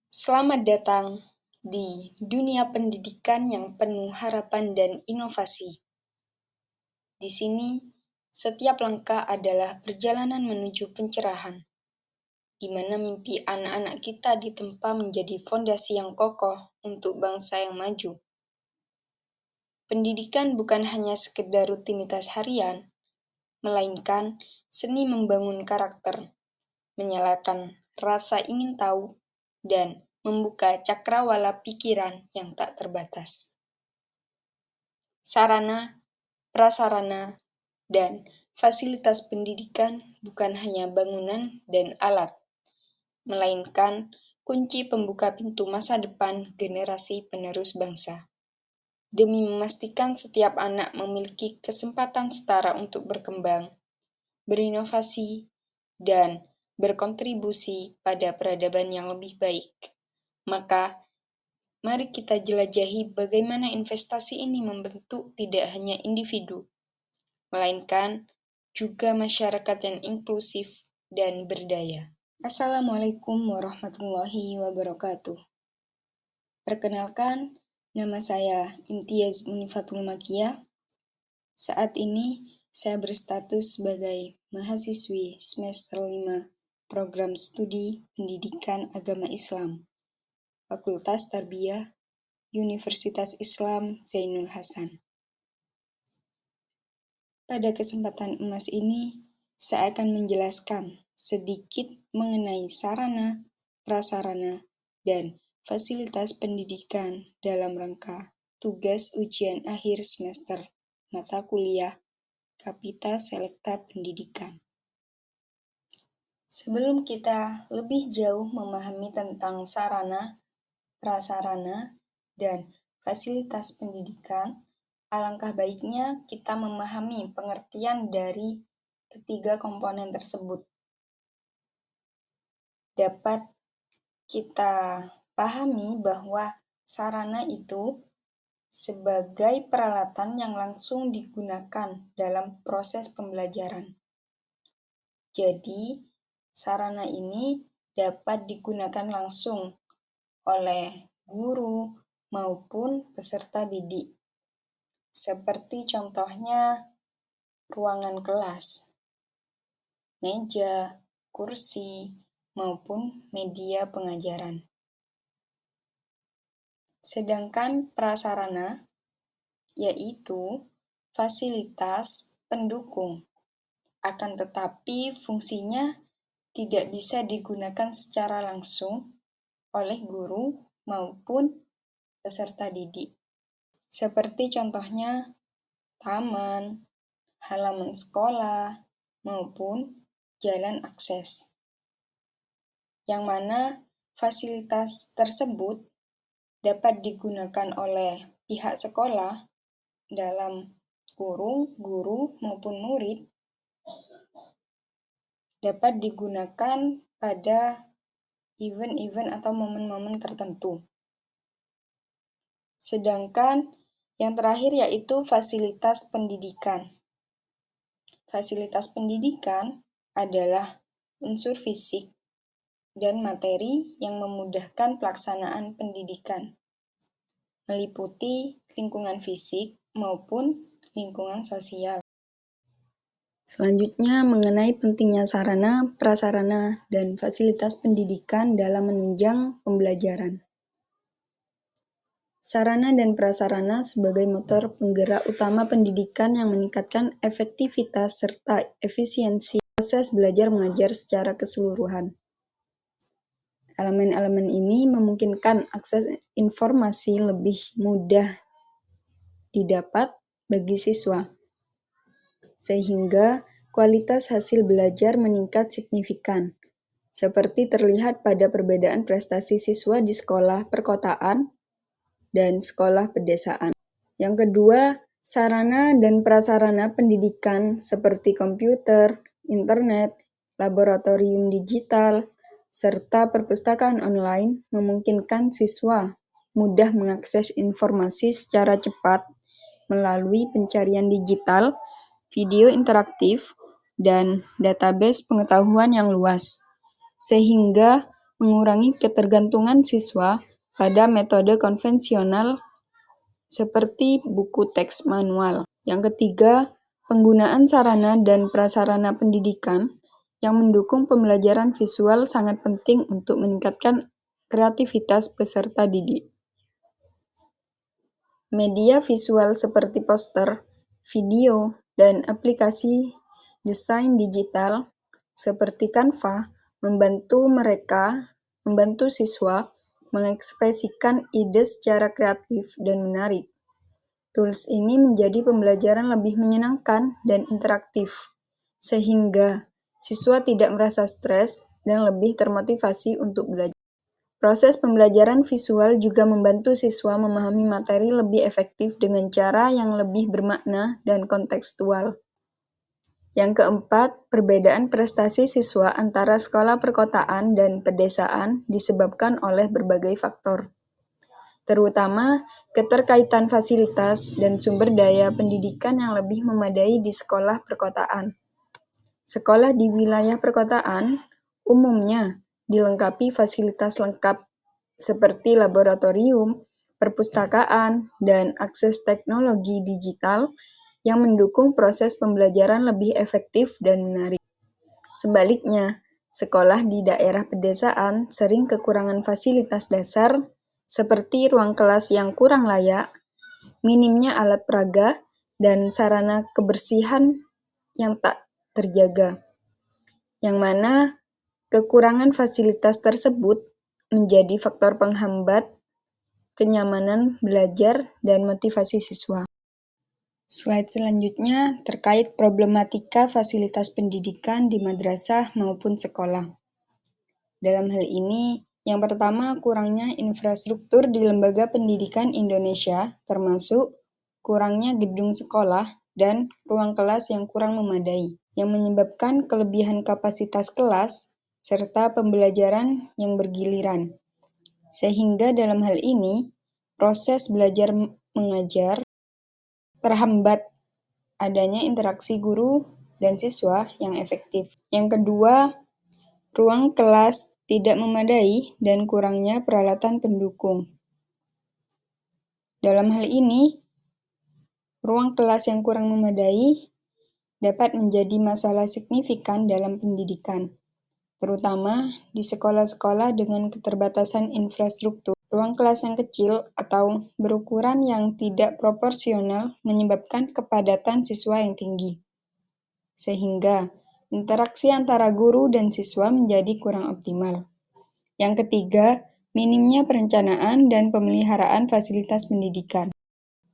Selamat datang di dunia pendidikan yang penuh harapan dan inovasi. Di sini, setiap langkah adalah perjalanan menuju pencerahan, di mana mimpi anak-anak kita ditempa menjadi fondasi yang kokoh untuk bangsa yang maju. Pendidikan bukan hanya sekedar rutinitas harian, melainkan seni membangun karakter, menyalakan rasa ingin tahu, dan membuka cakrawala pikiran yang tak terbatas. Sarana, prasarana, dan fasilitas pendidikan bukan hanya bangunan dan alat, melainkan kunci pembuka pintu masa depan generasi penerus bangsa. Demi memastikan setiap anak memiliki kesempatan setara untuk berkembang, berinovasi, dan berkontribusi pada peradaban yang lebih baik. Maka, mari kita jelajahi bagaimana investasi ini membentuk tidak hanya individu, melainkan juga masyarakat yang inklusif dan berdaya. Assalamualaikum warahmatullahi wabarakatuh. Perkenalkan, nama saya Imtiaz Munifatul Makia. Saat ini, saya berstatus sebagai mahasiswi semester 5 Program Studi Pendidikan Agama Islam, Fakultas Tarbiyah, Universitas Islam Zainul Hasan. Pada kesempatan emas ini, saya akan menjelaskan sedikit mengenai sarana, prasarana, dan fasilitas pendidikan dalam rangka tugas ujian akhir semester mata kuliah Kapita Selekta Pendidikan. Sebelum kita lebih jauh memahami tentang sarana, prasarana, dan fasilitas pendidikan, alangkah baiknya kita memahami pengertian dari ketiga komponen tersebut. Dapat kita pahami bahwa sarana itu sebagai peralatan yang langsung digunakan dalam proses pembelajaran. Jadi, sarana ini dapat digunakan langsung oleh guru maupun peserta didik. Seperti contohnya ruangan kelas, meja, kursi, maupun media pengajaran. Sedangkan prasarana yaitu fasilitas pendukung, akan tetapi fungsinya tidak bisa digunakan secara langsung oleh guru maupun peserta didik. Seperti contohnya taman, halaman sekolah, maupun jalan akses. Yang mana fasilitas tersebut dapat digunakan oleh pihak sekolah dalam kurung guru maupun murid, dapat digunakan pada event-event atau momen-momen tertentu. Sedangkan yang terakhir yaitu fasilitas pendidikan. Fasilitas pendidikan adalah unsur fisik dan materi yang memudahkan pelaksanaan pendidikan, meliputi lingkungan fisik maupun lingkungan sosial. Selanjutnya mengenai pentingnya sarana, prasarana, dan fasilitas pendidikan dalam menunjang pembelajaran. Sarana dan prasarana sebagai motor penggerak utama pendidikan yang meningkatkan efektivitas serta efisiensi proses belajar mengajar secara keseluruhan. Elemen-elemen ini memungkinkan akses informasi lebih mudah didapat bagi siswa, sehingga kualitas hasil belajar meningkat signifikan, seperti terlihat pada perbedaan prestasi siswa di sekolah perkotaan dan sekolah pedesaan. Yang kedua, sarana dan prasarana pendidikan seperti komputer, internet, laboratorium digital, serta perpustakaan online memungkinkan siswa mudah mengakses informasi secara cepat melalui pencarian digital, video interaktif, dan database pengetahuan yang luas, sehingga mengurangi ketergantungan siswa pada metode konvensional seperti buku teks manual. Yang ketiga, penggunaan sarana dan prasarana pendidikan yang mendukung pembelajaran visual sangat penting untuk meningkatkan kreativitas peserta didik. Media visual seperti poster, video, dan aplikasi desain digital seperti Canva membantu siswa mengekspresikan ide secara kreatif dan menarik. Tools ini menjadi pembelajaran lebih menyenangkan dan interaktif, sehingga siswa tidak merasa stres dan lebih termotivasi untuk belajar. Proses pembelajaran visual juga membantu siswa memahami materi lebih efektif dengan cara yang lebih bermakna dan kontekstual. Yang keempat, perbedaan prestasi siswa antara sekolah perkotaan dan pedesaan disebabkan oleh berbagai faktor, terutama keterkaitan fasilitas dan sumber daya pendidikan yang lebih memadai di sekolah perkotaan. Sekolah di wilayah perkotaan umumnya dilengkapi fasilitas lengkap seperti laboratorium, perpustakaan, dan akses teknologi digital yang mendukung proses pembelajaran lebih efektif dan menarik. Sebaliknya, sekolah di daerah pedesaan sering kekurangan fasilitas dasar seperti ruang kelas yang kurang layak, minimnya alat peraga, dan sarana kebersihan yang tak terjaga, yang mana kekurangan fasilitas tersebut menjadi faktor penghambat kenyamanan belajar dan motivasi siswa. Slide selanjutnya terkait problematika fasilitas pendidikan di madrasah maupun sekolah. Dalam hal ini, yang pertama kurangnya infrastruktur di lembaga pendidikan Indonesia, termasuk kurangnya gedung sekolah dan ruang kelas yang kurang memadai, yang menyebabkan kelebihan kapasitas kelas serta pembelajaran yang bergiliran. Sehingga dalam hal ini, proses belajar mengajar terhambat adanya interaksi guru dan siswa yang efektif. Yang kedua, ruang kelas tidak memadai dan kurangnya peralatan pendukung. Dalam hal ini, ruang kelas yang kurang memadai dapat menjadi masalah signifikan dalam pendidikan, terutama di sekolah-sekolah dengan keterbatasan infrastruktur. Ruang kelas yang kecil atau berukuran yang tidak proporsional menyebabkan kepadatan siswa yang tinggi, sehingga interaksi antara guru dan siswa menjadi kurang optimal. Yang ketiga, minimnya perencanaan dan pemeliharaan fasilitas pendidikan.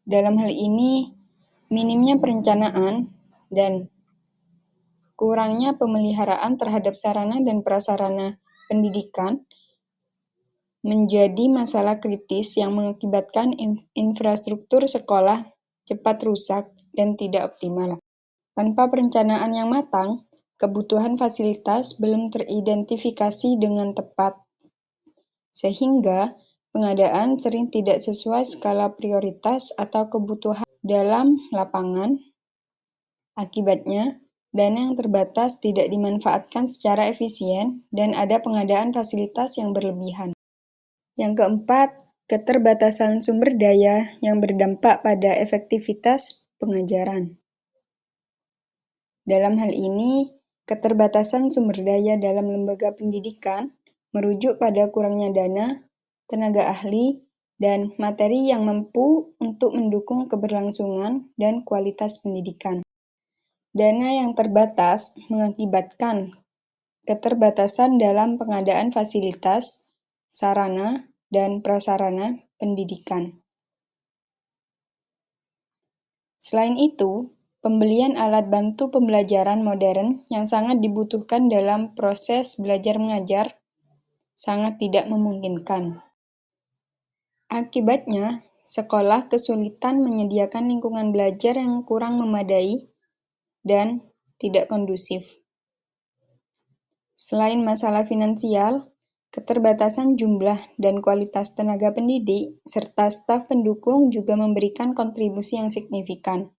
Dalam hal ini, minimnya perencanaan dan kurangnya pemeliharaan terhadap sarana dan prasarana pendidikan menjadi masalah kritis yang mengakibatkan infrastruktur sekolah cepat rusak dan tidak optimal. Tanpa perencanaan yang matang, kebutuhan fasilitas belum teridentifikasi dengan tepat, sehingga pengadaan sering tidak sesuai skala prioritas atau kebutuhan dalam lapangan. Akibatnya, dana yang terbatas tidak dimanfaatkan secara efisien dan ada pengadaan fasilitas yang berlebihan. Yang keempat, keterbatasan sumber daya yang berdampak pada efektivitas pengajaran. Dalam hal ini, keterbatasan sumber daya dalam lembaga pendidikan merujuk pada kurangnya dana, tenaga ahli, dan materi yang mampu untuk mendukung keberlangsungan dan kualitas pendidikan. Dana yang terbatas mengakibatkan keterbatasan dalam pengadaan fasilitas, sarana, dan prasarana pendidikan. Selain itu, pembelian alat bantu pembelajaran modern yang sangat dibutuhkan dalam proses belajar mengajar sangat tidak memungkinkan. Akibatnya, sekolah kesulitan menyediakan lingkungan belajar yang kurang memadai dan tidak kondusif. Selain masalah finansial, keterbatasan jumlah dan kualitas tenaga pendidik serta staf pendukung juga memberikan kontribusi yang signifikan.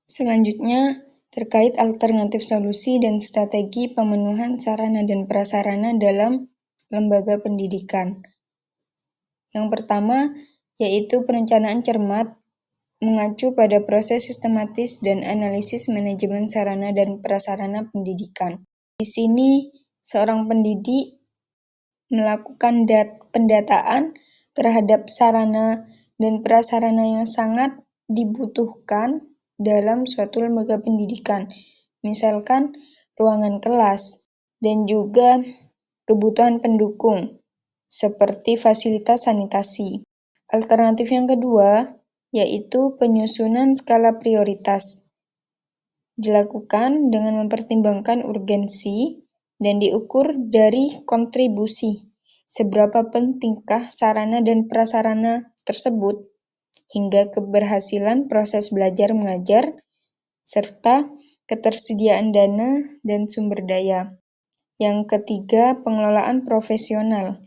Selanjutnya, terkait alternatif solusi dan strategi pemenuhan sarana dan prasarana dalam lembaga pendidikan. Yang pertama, yaitu perencanaan cermat, mengacu pada proses sistematis dan analisis manajemen sarana dan prasarana pendidikan. Di sini, seorang pendidik melakukan pendataan terhadap sarana dan prasarana yang sangat dibutuhkan dalam suatu lembaga pendidikan, misalkan ruangan kelas, dan juga kebutuhan pendukung, seperti fasilitas sanitasi. Alternatif yang kedua, yaitu penyusunan skala prioritas. Dilakukan dengan mempertimbangkan urgensi dan diukur dari kontribusi. Seberapa pentingkah sarana dan prasarana tersebut hingga keberhasilan proses belajar mengajar, serta ketersediaan dana dan sumber daya. Yang ketiga, pengelolaan profesional.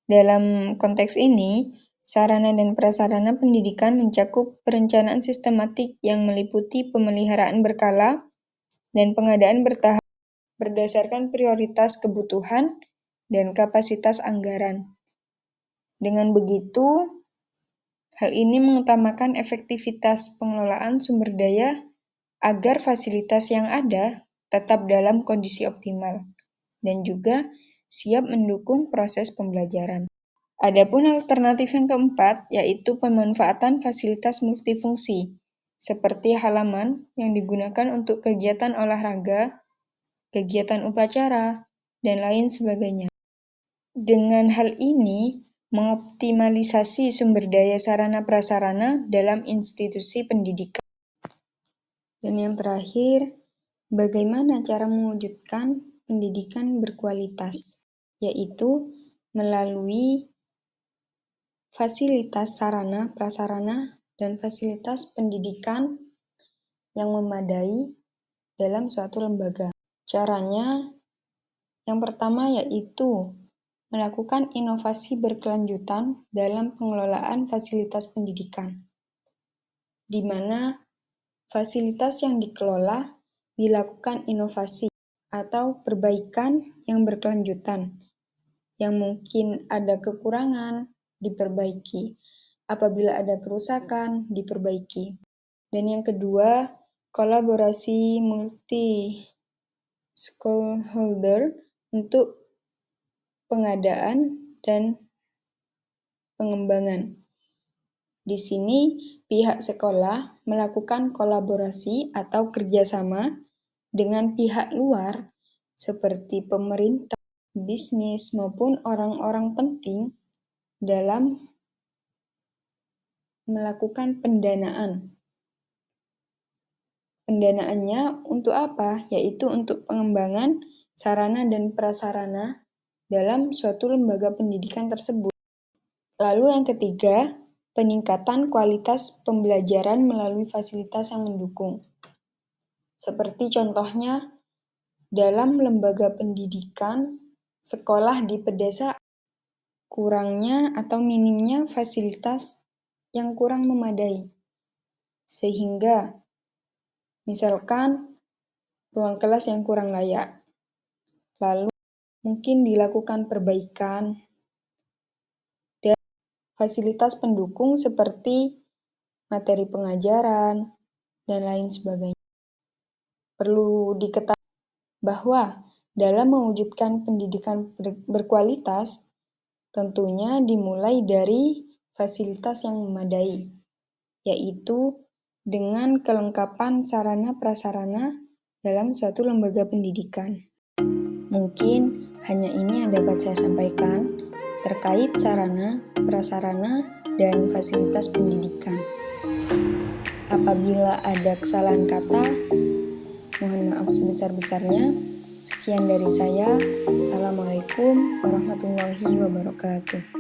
Dalam konteks ini, sarana dan prasarana pendidikan mencakup perencanaan sistematik yang meliputi pemeliharaan berkala dan pengadaan bertahap berdasarkan prioritas kebutuhan dan kapasitas anggaran. Dengan begitu, hal ini mengutamakan efektivitas pengelolaan sumber daya agar fasilitas yang ada tetap dalam kondisi optimal dan juga siap mendukung proses pembelajaran. Adapun alternatif yang keempat, yaitu pemanfaatan fasilitas multifungsi, seperti halaman yang digunakan untuk kegiatan olahraga, kegiatan upacara, dan lain sebagainya. Dengan hal ini, mengoptimalisasi sumber daya sarana prasarana dalam institusi pendidikan. Dan yang terakhir, bagaimana cara mewujudkan pendidikan berkualitas, yaitu melalui fasilitas sarana, prasarana, dan fasilitas pendidikan yang memadai dalam suatu lembaga. Caranya, yang pertama yaitu melakukan inovasi berkelanjutan dalam pengelolaan fasilitas pendidikan, di mana fasilitas yang dikelola dilakukan inovasi atau perbaikan yang berkelanjutan, yang mungkin ada kekurangan, diperbaiki. Apabila ada kerusakan, diperbaiki. Dan yang kedua, kolaborasi multi-stakeholder untuk pengadaan dan pengembangan. Di sini, pihak sekolah melakukan kolaborasi atau kerjasama dengan pihak luar seperti pemerintah, bisnis, maupun orang-orang penting dalam melakukan pendanaan. Pendanaannya untuk apa? Yaitu untuk pengembangan sarana dan prasarana dalam suatu lembaga pendidikan tersebut. Lalu yang ketiga, peningkatan kualitas pembelajaran melalui fasilitas yang mendukung. Seperti contohnya, dalam lembaga pendidikan, sekolah di pedesaan, kurangnya atau minimnya fasilitas yang kurang memadai. Sehingga, misalkan ruang kelas yang kurang layak, lalu mungkin dilakukan perbaikan dan fasilitas pendukung seperti materi pengajaran dan lain sebagainya. Perlu diketahui bahwa dalam mewujudkan pendidikan berkualitas, tentunya dimulai dari fasilitas yang memadai, yaitu dengan kelengkapan sarana prasarana dalam suatu lembaga pendidikan. Mungkin hanya ini yang dapat saya sampaikan terkait sarana, prasarana, dan fasilitas pendidikan. Apabila ada kesalahan kata, mohon maaf sebesar-besarnya. Sekian dari saya. Assalamualaikum warahmatullahi wabarakatuh.